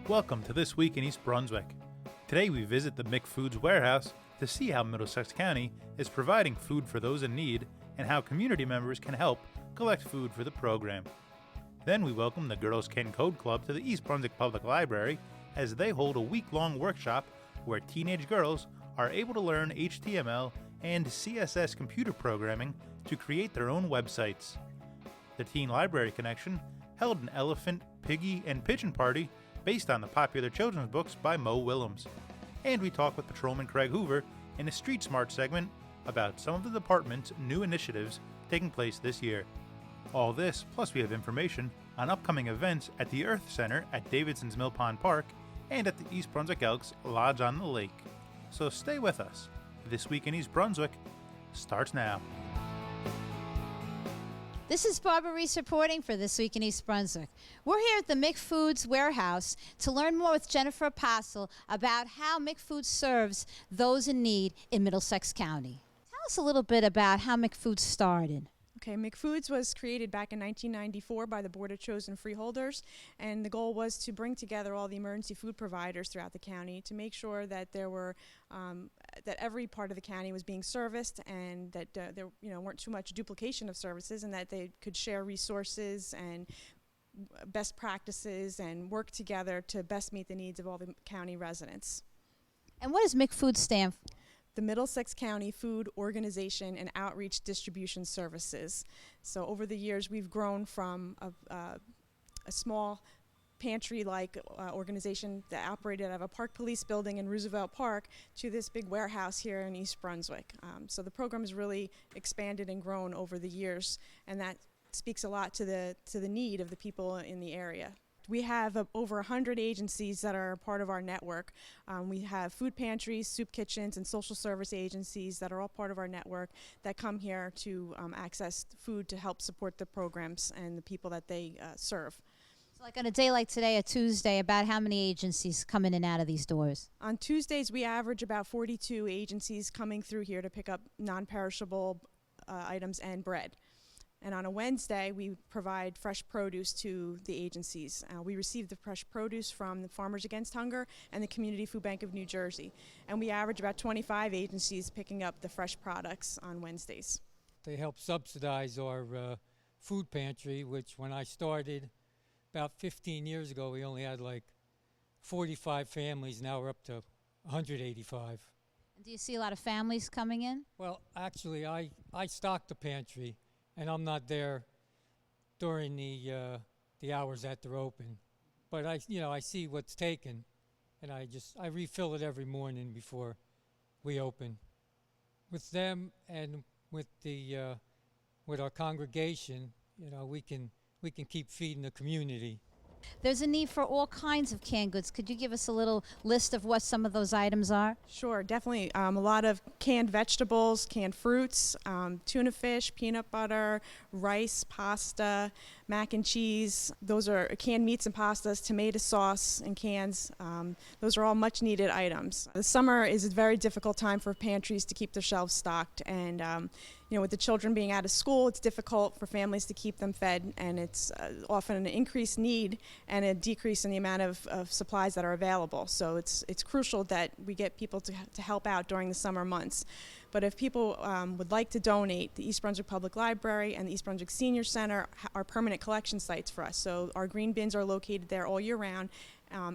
Welcome to This Week in East Brunswick. Today we visit the M.C.F.O.O.D.S warehouse to see how Middlesex County is providing food for those in need and how community members can help collect food for the program. Then we welcome the Girls Can Code Club to the East Brunswick Public Library as they hold a week-long workshop where teenage girls are able to learn HTML and CSS computer programming to create their own websites. The Teen Library Connection held an elephant, piggy, and pigeon party based on the popular children's books by Willems. And we talk with Patrolman Craig Hoover in a Street Smart segment about some of the department's new initiatives taking place this year. All this, plus we have information on upcoming events at the E.A.R.T.H Center at Davidson's Mill Pond Park and at the East Brunswick Elks Lodge on the Lake. So stay with us. This Week in East Brunswick starts now. This is Barbara Reese reporting for This Week in East Brunswick. We're here at the M.C.F.O.O.D.S warehouse to learn more with Jennifer Apostle about how M.C.F.O.O.D.S serves those in need in Middlesex County. Tell us a little bit about how M.C.F.O.O.D.S started. Okay, M.C.F.O.O.D.S was created back in 1994 by the Board of Chosen Freeholders, and the goal was to bring together all the emergency food providers throughout the county to make sure that there were that every part of the county was being serviced, and that there weren't too much duplication of services, and that they could share resources and best practices and work together to best meet the needs of all the county residents. And what does M.C.F.O.O.D.S stand for? The Middlesex County Food Organization and Outreach Distribution Services. So over the years we've grown from a small pantry-like organization that operated out of a park police building in Roosevelt Park to this big warehouse here in East Brunswick. So the program has really expanded and grown over the years, and that speaks a lot to the need of the people in the area. We have over 100 agencies that are part of our network. We have food pantries, soup kitchens, and social service agencies that are all part of our network that come here to access food to help support the programs and the people that they serve. So like on a day like today, a Tuesday, about how many agencies come in and out of these doors? On Tuesdays, we average about 42 agencies coming through here to pick up non-perishable items and bread. And on a Wednesday, we provide fresh produce to the agencies. We receive the fresh produce from the Farmers Against Hunger and the Community Food Bank of New Jersey. And we average about 25 agencies picking up the fresh products on Wednesdays. They help subsidize our food pantry, which when I started about 15 years ago, we only had like 45 families. Now we're up to 185. And do you see a lot of families coming in? Well, actually, I stock the pantry, and I'm not there during the hours that they're open. But I see what's taken, and I refill it every morning before we open. With them and with our congregation, we can keep feeding the community. There's a need for all kinds of canned goods. Could you give us a little list of what some of those items are? Sure, definitely. A lot of canned vegetables, canned fruits, tuna fish, peanut butter, rice, pasta, mac and cheese. Those are canned meats and pastas, tomato sauce in cans. Those are all much needed items. The summer is a very difficult time for pantries to keep their shelves stocked, and with the children being out of school, it's difficult for families to keep them fed, and it's often an increased need and a decrease in the amount of supplies that are available. So it's crucial that we get people to help out during the summer months. But if people would like to donate, the East Brunswick Public Library and the East Brunswick Senior Center are permanent collection sites for us. So our green bins are located there all year round.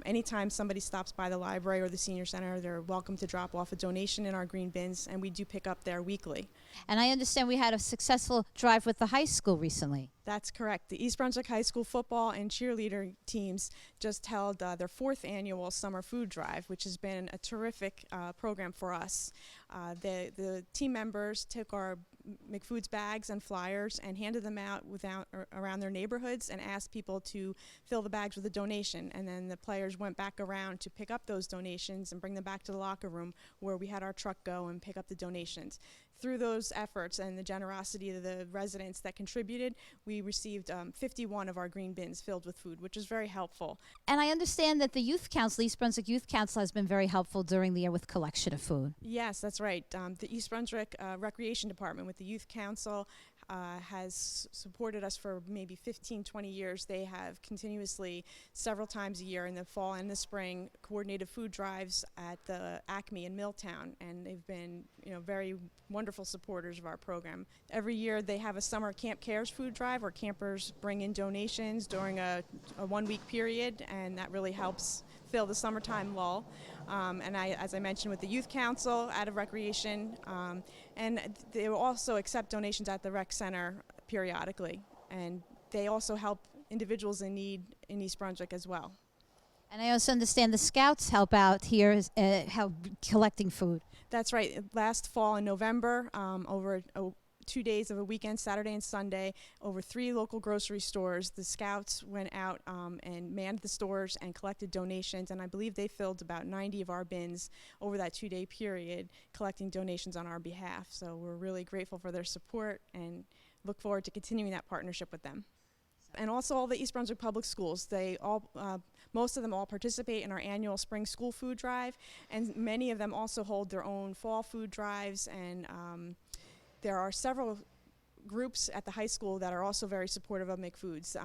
Anytime somebody stops by the library or the senior center, they're welcome to drop off a donation in our green bins, and we do pick up there weekly. And I understand we had a successful drive with the high school recently. That's correct. The East Brunswick High School football and cheerleader teams just held their 4th annual summer food drive, which has been a terrific program for us. The team members took our M.C.F.O.O.D.S bags and flyers and handed them out around their neighborhoods and asked people to fill the bags with a donation. And then the players went back around to pick up those donations and bring them back to the locker room where we had our truck go and pick up the donations. Through those efforts and the generosity of the residents that contributed, we received 51 of our green bins filled with food, which is very helpful. And I understand that the Youth Council, East Brunswick Youth Council, has been very helpful during the year with collection of food. Yes, that's right. The East Brunswick Recreation Department with the Youth Council has supported us for maybe 15, 20 years. They have continuously, several times a year in the fall and the spring, coordinated food drives at the Acme in Milltown, and they've been very wonderful supporters of our program. Every year they have a summer Camp Cares food drive where campers bring in donations during a 1-week period, and that really helps fill the summertime lull. And as I mentioned, with the Youth Council out of Recreation, and they will also accept donations at the rec center periodically, and they also help individuals in need in East Brunswick as well. And I also understand the Scouts help out here, help collecting food. That's right. Last fall in November, over 2 days of a weekend, Saturday and Sunday, over 3 local grocery stores, the Scouts went out and manned the stores and collected donations, and I believe they filled about 90 of our bins over that 2-day period, collecting donations on our behalf. So we're really grateful for their support and look forward to continuing that partnership with them. And also all the East Brunswick Public Schools, they all, most of them all participate in our annual spring school food drive, and many of them also hold their own fall food drives, and there are several groups at the high school that are also very supportive of M.C.F.O.O.D.S.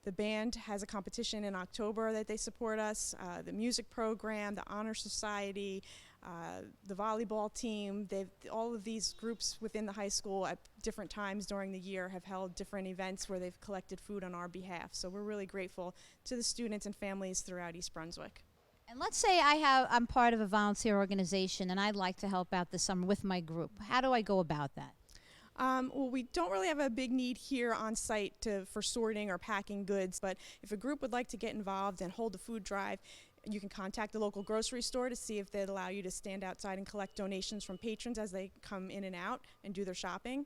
The band has a competition in October that they support us, the music program, the Honor Society, the volleyball team. All of these groups within the high school at different times during the year have held different events where they've collected food on our behalf. So we're really grateful to the students and families throughout East Brunswick. And let's say I'm part of a volunteer organization and I'd like to help out this summer with my group. How do I go about that? Well, we don't really have a big need here on site for sorting or packing goods, but if a group would like to get involved and hold a food drive, you can contact the local grocery store to see if they'd allow you to stand outside and collect donations from patrons as they come in and out and do their shopping.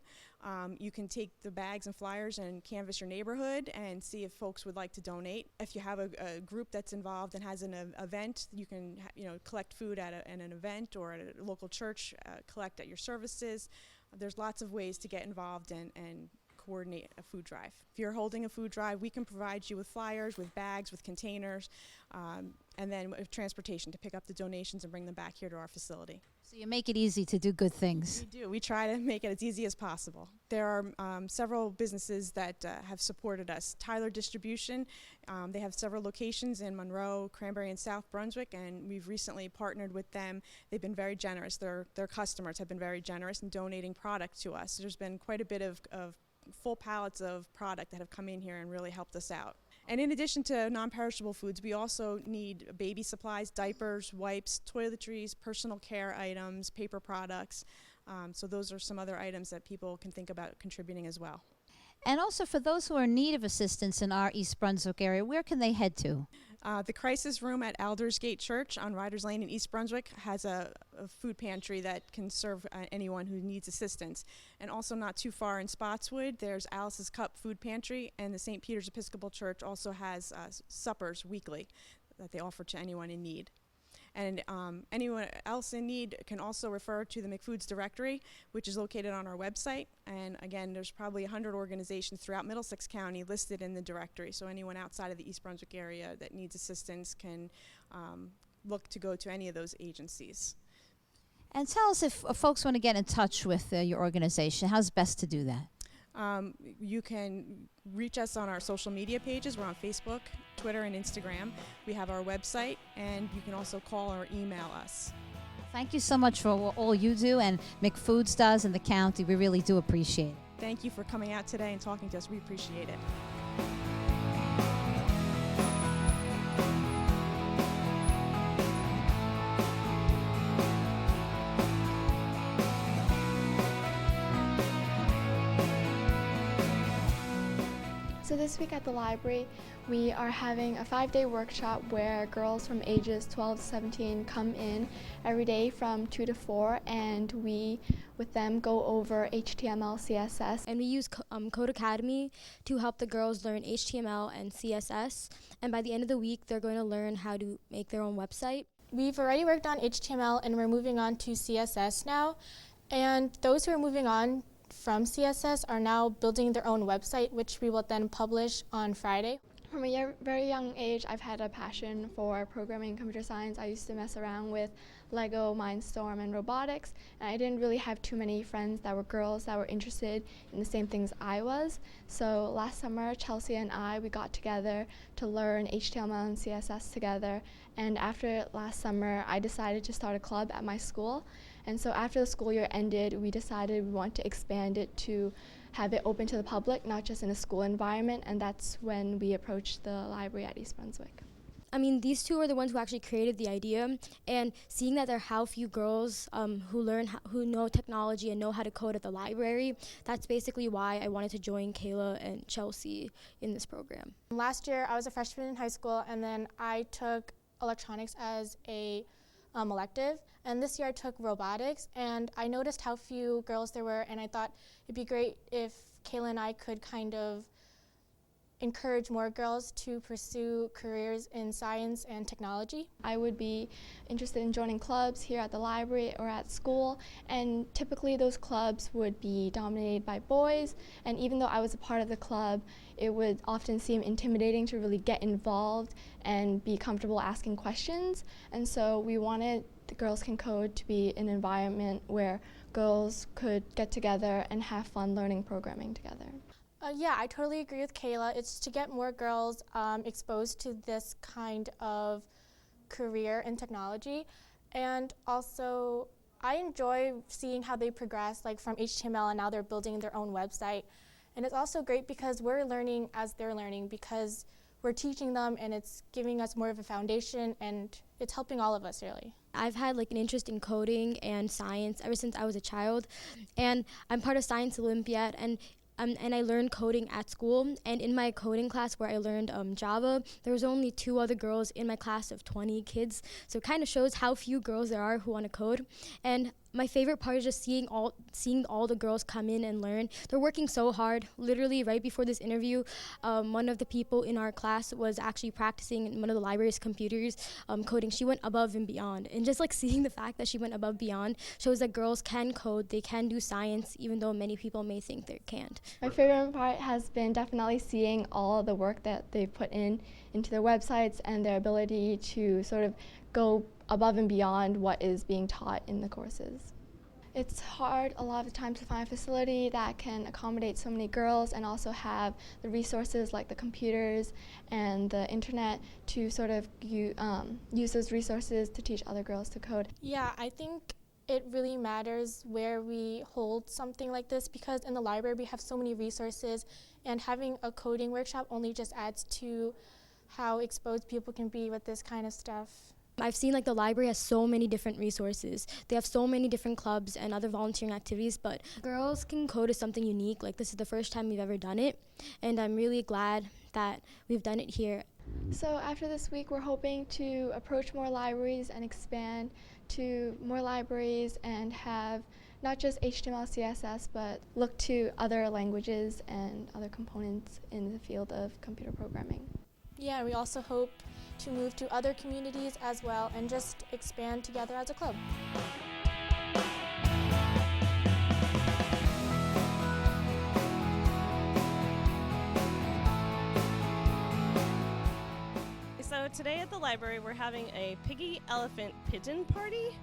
You can take the bags and flyers and canvass your neighborhood and see if folks would like to donate. If you have a group that's involved and has an event, you can collect food at an event, or at a local church, collect at your services. There's lots of ways to get involved and coordinate a food drive. If you're holding a food drive, we can provide you with flyers, with bags, with containers, and then with transportation to pick up the donations and bring them back here to our facility. So you make it easy to do good things. We do. We try to make it as easy as possible. There are several businesses that have supported us. Tyler Distribution, they have several locations in Monroe, Cranberry, and South Brunswick, and we've recently partnered with them. They've been very generous. Their customers have been very generous in donating product to us. There's been quite a bit of full pallets of product that have come in here and really helped us out. And in addition to non-perishable foods, we also need baby supplies, diapers, wipes, toiletries, personal care items, paper products. So those are some other items that people can think about contributing as well. And also for those who are in need of assistance in our East Brunswick area, where can they head to? The crisis room at Aldersgate Church on Riders Lane in East Brunswick has a food pantry that can serve anyone who needs assistance. And also not too far in Spotswood, there's Alice's Cup Food Pantry, and the St. Peter's Episcopal Church also has suppers weekly that they offer to anyone in need. And anyone else in need can also refer to the M.C.F.O.O.D.S directory, which is located on our website. And again, there's probably 100 organizations throughout Middlesex County listed in the directory. So anyone outside of the East Brunswick area that needs assistance can look to go to any of those agencies. And tell us if folks want to get in touch with your organization, how's best to do that? You can reach us on our social media pages. We're on Facebook, Twitter, and Instagram. We have our website, and you can also call or email us. Thank you so much for all you do and M.C.F.O.O.D.S does in the county. We really do appreciate it. Thank you for coming out today and talking to us. We appreciate it. So this week at the library, we are having a 5-day workshop where girls from ages 12 to 17 come in every day from 2 to 4, and we, with them, go over HTML, CSS. And we use Code Academy to help the girls learn HTML and CSS. And by the end of the week, they're going to learn how to make their own website. We've already worked on HTML, and we're moving on to CSS now. And those who are moving on from CSS are now building their own website, which we will then publish on Friday. From a very young age, I've had a passion for programming and computer science. I used to mess around with Lego, Mindstorm, and robotics, and I didn't really have too many friends that were girls that were interested in the same things I was. So last summer, Chelsea and we got together to learn HTML and CSS together, and after last summer, I decided to start a club at my school. And so after the school year ended, we decided we want to expand it to have it open to the public, not just in a school environment, and that's when we approached the library at East Brunswick. I mean, these two are the ones who actually created the idea, and seeing that there are how few girls who know technology and know how to code at the library, that's basically why I wanted to join Kayla and Chelsea in this program. Last year, I was a freshman in high school, and then I took electronics as a elective, and this year I took robotics, and I noticed how few girls there were, and I thought it'd be great if Kayla and I could kind of encourage more girls to pursue careers in science and technology. I would be interested in joining clubs here at the library or at school, and typically those clubs would be dominated by boys, and even though I was a part of the club, it would often seem intimidating to really get involved and be comfortable asking questions, and so we wanted the Girls Can Code to be an environment where girls could get together and have fun learning programming together. Yeah, I totally agree with Kayla. It's to get more girls exposed to this kind of career in technology. And also, I enjoy seeing how they progress, like from HTML, and now they're building their own website. And it's also great because we're learning as they're learning, because we're teaching them and it's giving us more of a foundation, and it's helping all of us, really. I've had like an interest in coding and science ever since I was a child, and I'm part of Science Olympiad, and I learned coding at school, and in my coding class where I learned Java, there was only 2 other girls in my class of 20 kids, so it kind of shows how few girls there are who want to code. And my favorite part is just seeing all the girls come in and learn. They're working so hard. Literally right before this interview, one of the people in our class was actually practicing in one of the library's computers coding. She went above and beyond, and just like seeing the fact that she went above and beyond shows that girls can code, they can do science, even though many people may think they can't. My favorite part has been definitely seeing all the work that they've put into their websites and their ability to sort of go above and beyond what is being taught in the courses. It's hard a lot of the time to find a facility that can accommodate so many girls and also have the resources like the computers and the internet to sort of use those resources to teach other girls to code. Yeah, I think it really matters where we hold something like this, because in the library we have so many resources, and having a coding workshop only just adds to how exposed people can be with this kind of stuff. I've seen like the library has so many different resources. They have so many different clubs and other volunteering activities, but Girls Can Code is something unique. Like, this is the first time we've ever done it, and I'm really glad that we've done it here. So after this week, we're hoping to approach more libraries and expand to more libraries and have not just HTML, CSS, but look to other languages and other components in the field of computer programming. Yeah, we also hope to move to other communities as well and just expand together as a club. So today at the library we're having a piggy, elephant, pigeon party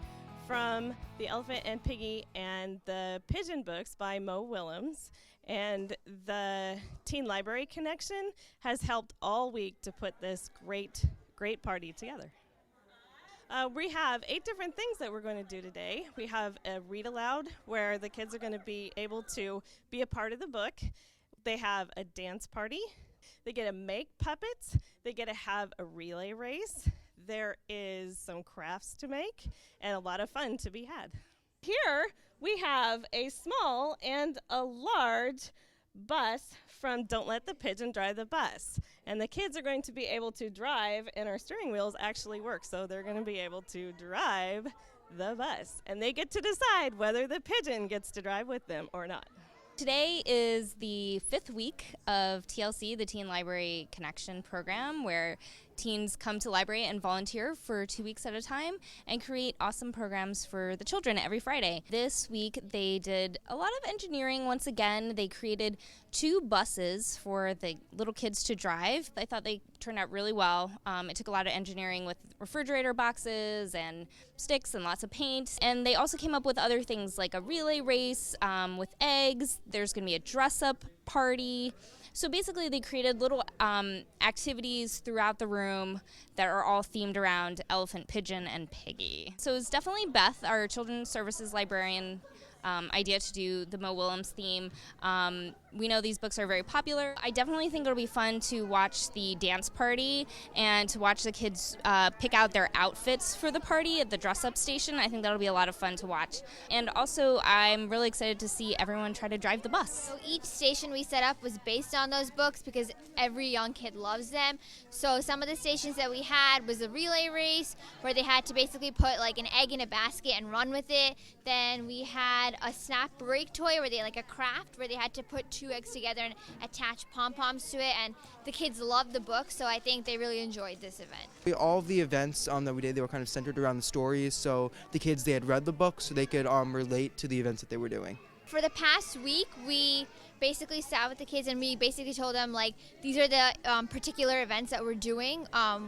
from the Elephant and Piggy and the Pigeon books by Willems. And the Teen Library Connection has helped all week to put this great party together. We have 8 different things that we're going to do today. We have a read aloud where the kids are going to be able to be a part of the book. They have a dance party. They get to make puppets. They get to have a relay race. There is some crafts to make and a lot of fun to be had. Here we have a small and a large bus from Don't Let the Pigeon Drive the Bus. And the kids are going to be able to drive, and our steering wheels actually work, so they're going to be able to drive the bus. And they get to decide whether the pigeon gets to drive with them or not. Today is the 5th week of TLC, the Teen Library Connection program, where teens come to the library and volunteer for 2 weeks at a time and create awesome programs for the children every Friday. This week they did a lot of engineering once again. They created 2 buses for the little kids to drive. I thought they turned out really well. It took a lot of engineering with refrigerator boxes and sticks and lots of paint. And they also came up with other things like a relay race with eggs. There's going to be a dress-up party. So basically they created little activities throughout the room that are all themed around elephant, pigeon, and piggy. So it's definitely Beth, our children's services librarian, idea to do the Mo Willems theme. We know these books are very popular. I definitely think it'll be fun to watch the dance party and to watch the kids pick out their outfits for the party at the dress-up station. I think that'll be a lot of fun to watch. And also, I'm really excited to see everyone try to drive the bus. So each station we set up was based on those books because every young kid loves them. So some of the stations that we had was a relay race where they had to basically put like an egg in a basket and run with it. Then we had a snap break toy where they like a craft where they had to put 2 eggs together and attach pom-poms to it, and the kids loved the book, so I think they really enjoyed this event. All of the events that we did, they were kind of centered around the stories, so the kids, they had read the book so they could relate to the events that they were doing. For the past week, we basically sat with the kids and we basically told them like these are the particular events that we're doing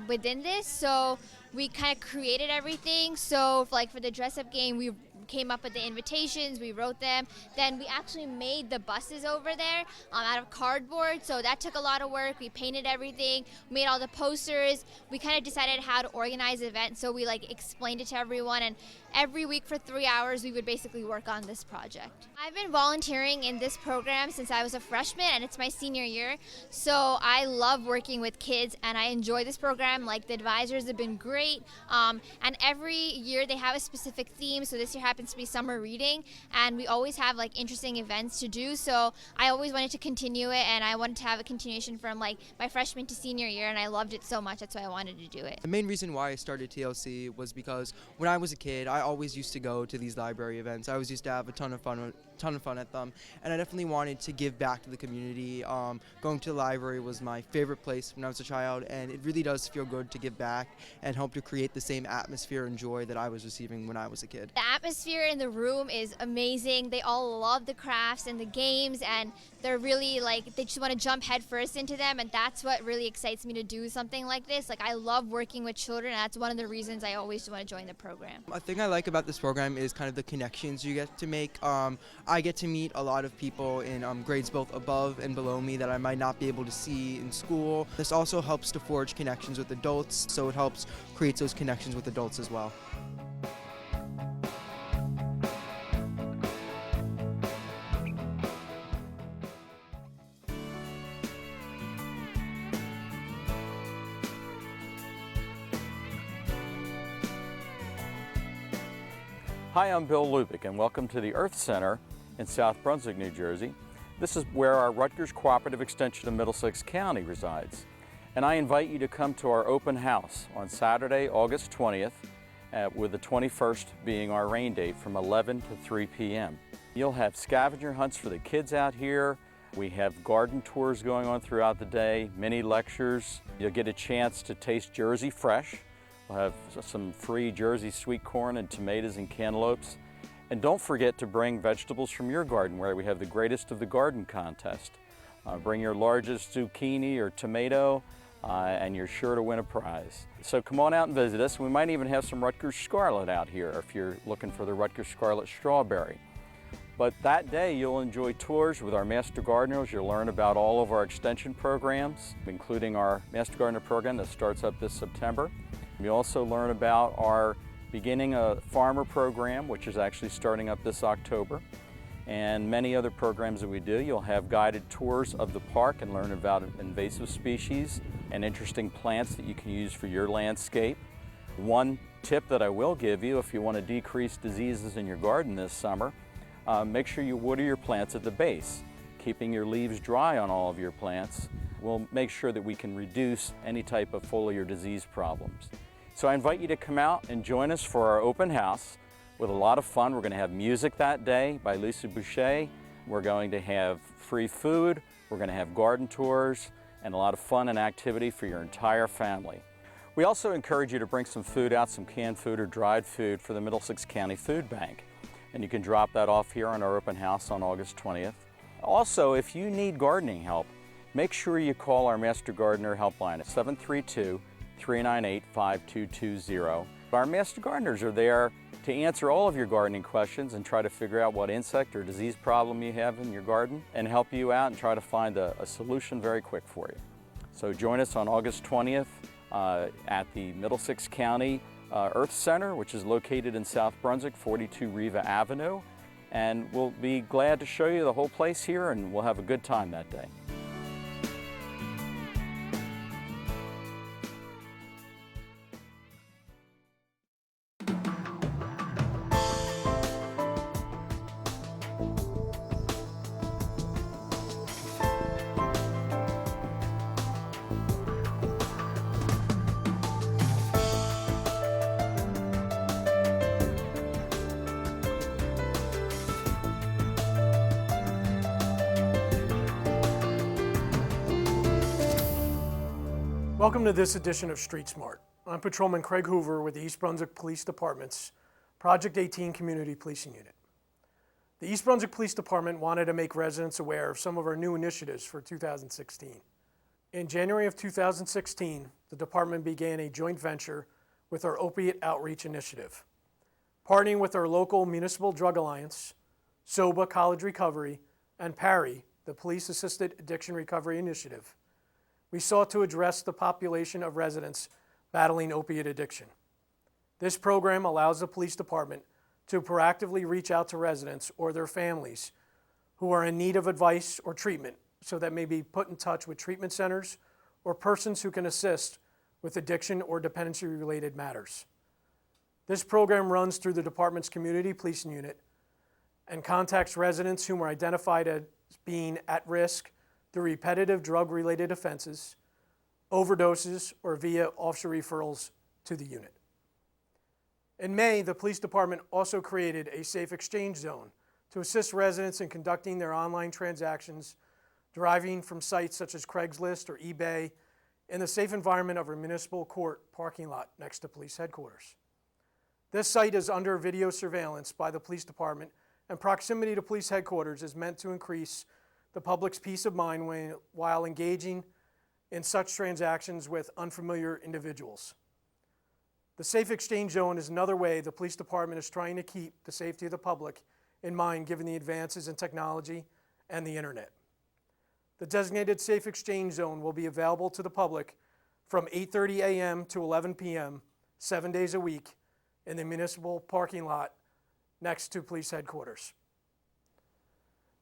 within this, so we kind of created everything. So like for the dress-up game, we came up with the invitations, we wrote them, then we actually made the buses over there out of cardboard, so that took a lot of work. We painted everything, made all the posters, we kind of decided how to organize the event, so we like explained it to everyone, and every week for 3 hours we would basically work on this project. I've been volunteering in this program since I was a freshman and it's my senior year, so I love working with kids and I enjoy this program. Like the advisors have been great, and every year they have a specific theme, so this year happens to be summer reading, and we always have like interesting events to do, so I always wanted to continue it, and I wanted to have a continuation from like my freshman to senior year, and I loved it so much, that's why I wanted to do it. The main reason why I started TLC was because when I was a kid, I always used to go to these library events. I always used to have a ton of fun at them, and I definitely wanted to give back to the community. Going to the library was my favorite place when I was a child, and it really does feel good to give back and help to create the same atmosphere and joy that I was receiving when I was a kid. The atmosphere in the room is amazing. They all love the crafts and the games, and they're really like, they just want to jump headfirst into them, and that's what really excites me to do something like this. Like I love working with children, and that's one of the reasons I always want to join the program. A thing I like about this program is kind of the connections you get to make. I get to meet a lot of people in grades both above and below me that I might not be able to see in school. This also helps to forge connections with adults, so it helps create those connections with adults as well. Hi, I'm Bill Lubick, and welcome to the Earth Center in South Brunswick, New Jersey. This is where our Rutgers Cooperative Extension of Middlesex County resides. And I invite you to come to our open house on Saturday, August 20th, with the 21st being our rain date from 11 to 3 p.m. You'll have scavenger hunts for the kids out here. We have garden tours going on throughout the day, mini lectures. You'll get a chance to taste Jersey Fresh. We'll have some free Jersey sweet corn and tomatoes and cantaloupes. And don't forget to bring vegetables from your garden, where we have the Greatest of the Garden contest. Bring your largest zucchini or tomato, and you're sure to win a prize. So come on out and visit us. We might even have some Rutgers Scarlet out here if you're looking for the Rutgers Scarlet strawberry. But that day you'll enjoy tours with our Master Gardeners. You'll learn about all of our extension programs, including our Master Gardener program that starts up this September. We also learn about our Beginning a Farmer program, which is actually starting up this October, and many other programs that we do. You'll have guided tours of the park and learn about invasive species and interesting plants that you can use for your landscape. One tip that I will give you, if you want to decrease diseases in your garden this summer, make sure you water your plants at the base. Keeping your leaves dry on all of your plants will make sure that we can reduce any type of foliar disease problems. So I invite you to come out and join us for our open house with a lot of fun. We're going to have music that day by Lisa Boucher. We're going to have free food. We're going to have garden tours and a lot of fun and activity for your entire family. We also encourage you to bring some food out, some canned food or dried food for the Middlesex County Food Bank. And you can drop that off here on our open house on August 20th. Also, if you need gardening help, make sure you call our Master Gardener helpline at 732-398-5220. Our Master Gardeners are there to answer all of your gardening questions and try to figure out what insect or disease problem you have in your garden and help you out and try to find a solution very quick for you. So join us on August 20th at the Middlesex County Earth Center, which is located in South Brunswick, 42 Riva Avenue. And we'll be glad to show you the whole place here, and we'll have a good time that day. Welcome to this edition of Street Smart. I'm Patrolman Craig Hoover with the East Brunswick Police Department's Project 18 Community Policing Unit. The East Brunswick Police Department wanted to make residents aware of some of our new initiatives for 2016. In January of 2016, the department began a joint venture with our Opiate Outreach Initiative. Partnering with our local Municipal Drug Alliance, SOBA College Recovery, and PARI, the Police Assisted Addiction Recovery Initiative, we sought to address the population of residents battling opiate addiction. This program allows the police department to proactively reach out to residents or their families who are in need of advice or treatment so that may be put in touch with treatment centers or persons who can assist with addiction or dependency-related matters. This program runs through the department's Community Policing Unit and contacts residents whom are identified as being at risk through repetitive drug-related offenses, overdoses, or via officer referrals to the unit. In May, the police department also created a safe exchange zone to assist residents in conducting their online transactions deriving from sites such as Craigslist or eBay in the safe environment of a municipal court parking lot next to police headquarters. This site is under video surveillance by the police department, and proximity to police headquarters is meant to increase the public's peace of mind while engaging in such transactions with unfamiliar individuals. The Safe Exchange Zone is another way the police department is trying to keep the safety of the public in mind given the advances in technology and the internet. The designated Safe Exchange Zone will be available to the public from 8:30 a.m. to 11 p.m. 7 days a week in the municipal parking lot next to police headquarters.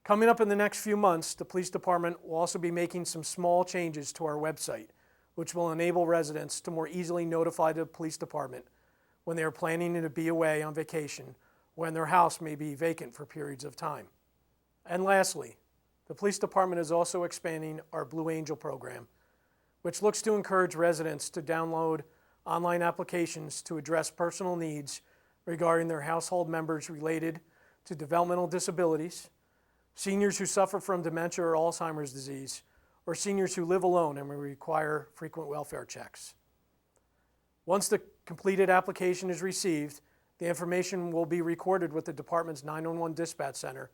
Coming up in the next few months, the police department will also be making some small changes to our website, which will enable residents to more easily notify the police department when they are planning to be away on vacation, when their house may be vacant for periods of time. And lastly, the police department is also expanding our Blue Angel program, which looks to encourage residents to download online applications to address personal needs regarding their household members related to developmental disabilities, seniors who suffer from dementia or Alzheimer's disease, or seniors who live alone and will require frequent welfare checks. Once the completed application is received, the information will be recorded with the department's 911 dispatch center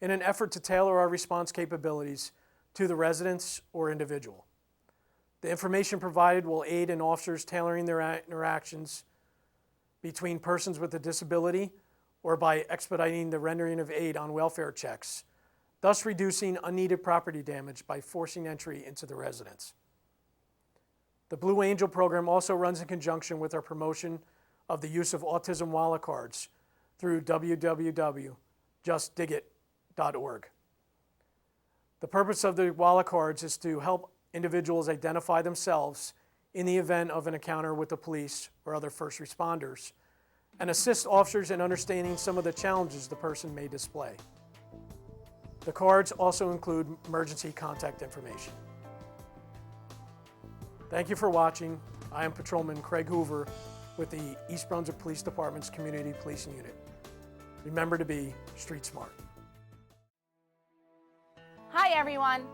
in an effort to tailor our response capabilities to the residents or individual. The information provided will aid in officers tailoring their interactions between persons with a disability or by expediting the rendering of aid on welfare checks, thus reducing unneeded property damage by forcing entry into the residence. The Blue Angel program also runs in conjunction with our promotion of the use of autism wallet cards through www.justdigit.org. The purpose of the wallet cards is to help individuals identify themselves in the event of an encounter with the police or other first responders, and assist officers in understanding some of the challenges the person may display. The cards also include emergency contact information. Thank you for watching. I am Patrolman Craig Hoover with the East Brunswick Police Department's Community Policing Unit. Remember to be street smart. Hi everyone,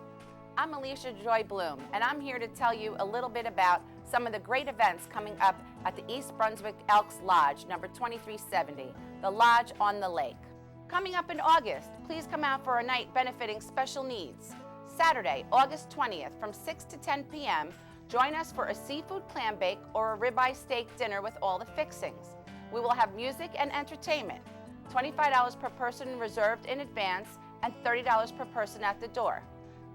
I'm Alicia Joy Bloom, and I'm here to tell you a little bit about some of the great events coming up at the East Brunswick Elks Lodge, number 2370, the Lodge on the Lake. Coming up in August, please come out for a night benefiting special needs. Saturday, August 20th from 6 to 10 p.m., join us for a seafood clam bake or a ribeye steak dinner with all the fixings. We will have music and entertainment. $25 per person reserved in advance and $30 per person at the door.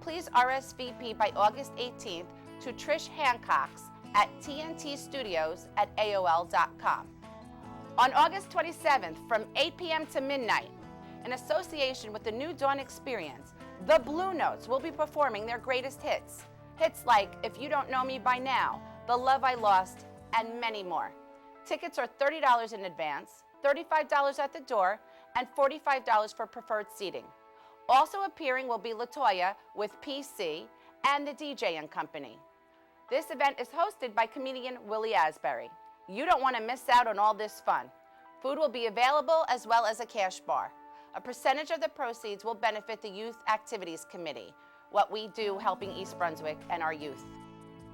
Please RSVP by August 18th to Trish Hancock's at tntstudios@aol.com. On August 27th from 8 p.m. to midnight, in association with the New Dawn Experience, the Blue Notes will be performing their greatest hits. Hits like If You Don't Know Me By Now, The Love I Lost, and many more. Tickets are $30 in advance, $35 at the door, and $45 for preferred seating. Also appearing will be LaToya with PC and the DJ and Company. This event is hosted by comedian Willie Asbury. You don't want to miss out on all this fun. Food will be available as well as a cash bar. A percentage of the proceeds will benefit the Youth Activities Committee, what we do helping East Brunswick and our youth.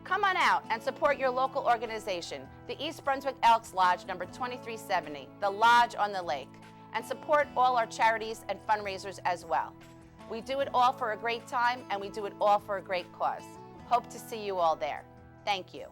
Come on out and support your local organization, the East Brunswick Elks Lodge number 2370, the Lodge on the Lake, and support all our charities and fundraisers as well. We do it all for a great time, and we do it all for a great cause. Hope to see you all there. Thank you.